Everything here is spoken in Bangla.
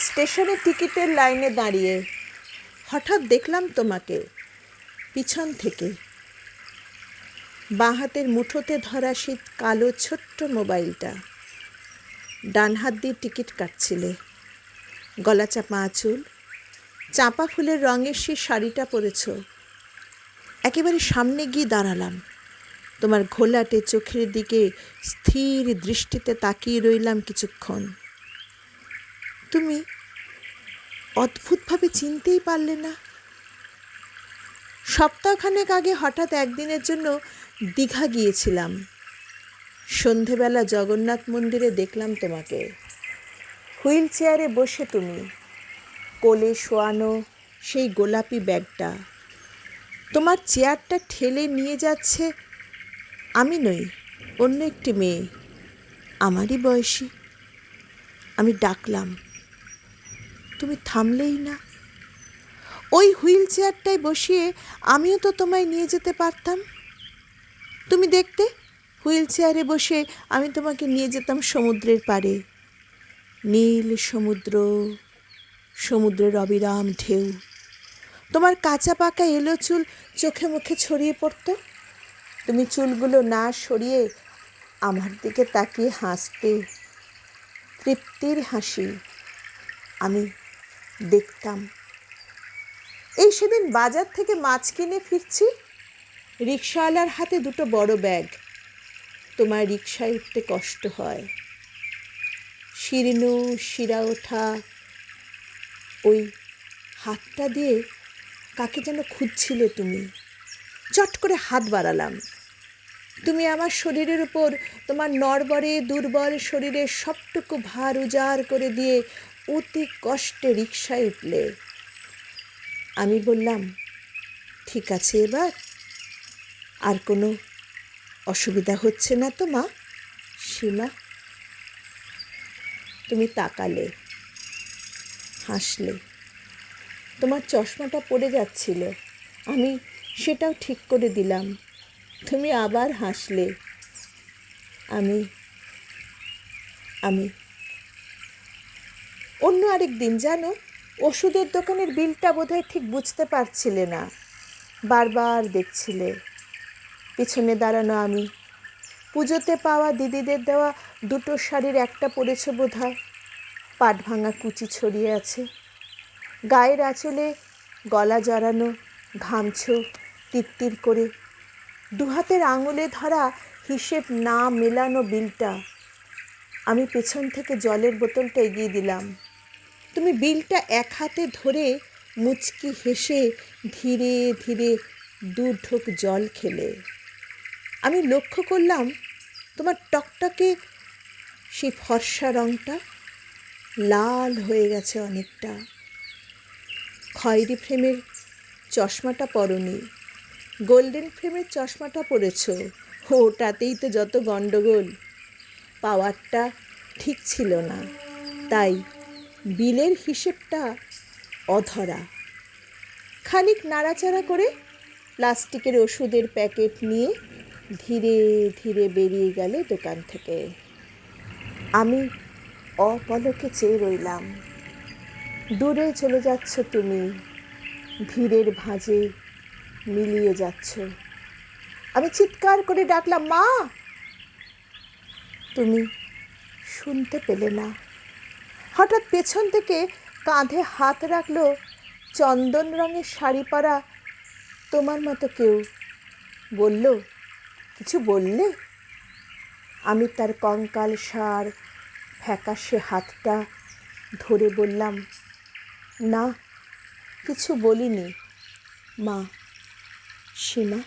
স্টেশনে টিকিটের লাইনে দাঁড়িয়ে হঠাৎ দেখলাম তোমাকে পিছন থেকে, বাঁ হাতের মুঠোতে ধরা সেই কালো ছোট্ট মোবাইলটা। ডান হাত দিয়ে টিকিট কাটছিলে, গলা চাপা আঁচল, চাঁপা ফুলের রঙের সেই শাড়িটা পরেছ। একেবারে সামনে গিয়ে দাঁড়ালাম, তোমার ঘোলাটে চোখের দিকে স্থির দৃষ্টিতে তাকিয়ে রইলাম কিছুক্ষণ। তুমি অদ্ভুতভাবে চিনতেই পারলে না। সপ্তাহখানেক আগে হঠাৎ একদিনের জন্য দীঘা গিয়েছিলাম। সন্ধেবেলা জগন্নাথ মন্দিরে দেখলাম তোমাকে, হুইল চেয়ারে বসে তুমি, কোলে শোয়ানো সেই গোলাপি ব্যাগটা। তোমার চেয়ারটা ঠেলে নিয়ে যাচ্ছে আমি নই, অন্য একটি মেয়ে, আমারই বয়সী। আমি ডাকলাম, তুমি থামলেই না। ওই হুইল চেয়ারটায় বসিয়ে আমিও তো তোমায় নিয়ে যেতে পারতাম। তুমি দেখতে, হুইল চেয়ারে বসে আমি তোমাকে নিয়ে যেতাম সমুদ্রের পাড়ে। নীল সমুদ্র, সমুদ্রের অবিরাম ঢেউ, তোমার কাঁচা পাকা এলো চুল চোখে মুখে ছড়িয়ে পড়তো। তুমি চুলগুলো না সরিয়ে আমার দিকে তাকিয়ে হাসতে, তৃপ্তির হাসি। আমি দেখতাম। এই সেদিন বাজার থেকে মাছ কিনে ফিরছি, রিকশাওয়ালার হাতে দুটো বড় ব্যাগ। তোমার রিকশায় উঠতে কষ্ট হয়, শীর্ণ শিরা ওঠা ওই হাতটা দিয়ে কাকে যেন খুঁজছিলে তুমি। চট করে হাত বাড়ালাম, তুমি আমার শরীরের উপর তোমার নড়বড়ে দুর্বল শরীরের সবটুকু ভার উজাড় করে দিয়ে অতি কষ্টে রিকশায় উঠলে। আমি বললাম, ঠিক আছে, এবার আর কোনো অসুবিধা হচ্ছে না তো মা? সীমা, তুমি তাকালে, হাসলে। তোমার চশমাটা পড়ে যাচ্ছিল, আমি সেটাও ঠিক করে দিলাম। তুমি আবার হাসলে। আমি আমি অন্য আরেক দিন জানো, ওষুধের দোকানের বিলটা বোধহয় ঠিক বুঝতে পারছিলে না, বারবার দেখছিলে। পিছনে দাঁড়ানো আমি, পুজোতে পাওয়া দিদিদের দেওয়া দুটো শাড়ির একটা পরেছ বোধহয়, পাট ভাঙা কুচি ছড়িয়ে আছে, গায়ের আঁচলে গলা জড়ানো, ঘামছো তিত্তির করে। দুহাতের আঙুলে ধরা হিসেব না মেলানো বিলটা। আমি পেছন থেকে জলের বোতলটা এগিয়ে দিলাম। তুমি বিলটা এক হাতে ধরে মুচকি হেসে ধীরে ধীরে 2 ঢোক জল খেলে। আমি লক্ষ্য করলাম তোমার টকটকে সেই ফর্সা রঙটা লাল হয়ে গেছে অনেকটা। খয়েরি ফ্রেমের চশমাটা পরনি, গোল্ডেন ফ্রেমের চশমাটা পরেছ। ওটাতেই তো যত গণ্ডগোল। পাওয়ারটা ঠিক ছিল না, তাই বিলের হিসেবটা অধরা। খানিক নাড়াচাড়া করে প্লাস্টিকের ওষুধের প্যাকেট নিয়ে ধীরে ধীরে বেরিয়ে গেলে দোকান থেকে। আমি অপলকে চেয়ে রইলাম। দূরে চলে যাচ্ছ তুমি, ভিড়ের ভাঁজে মিলিয়ে যাচ্ছ। আমি চিৎকার করে ডাকলাম, মা! তুমি শুনতে পেলে না। হঠাৎ পেছন থেকে কাঁধে হাত রাখলো চন্দন রঙের শাড়ি পরা তোমার মতো কেউ। বলল, কিছু বললে? আমি তার কঙ্কাল সার ফ্যাকাশে হাতটা ধরে বললাম, না, কিছু বলিনি মা। সীমা।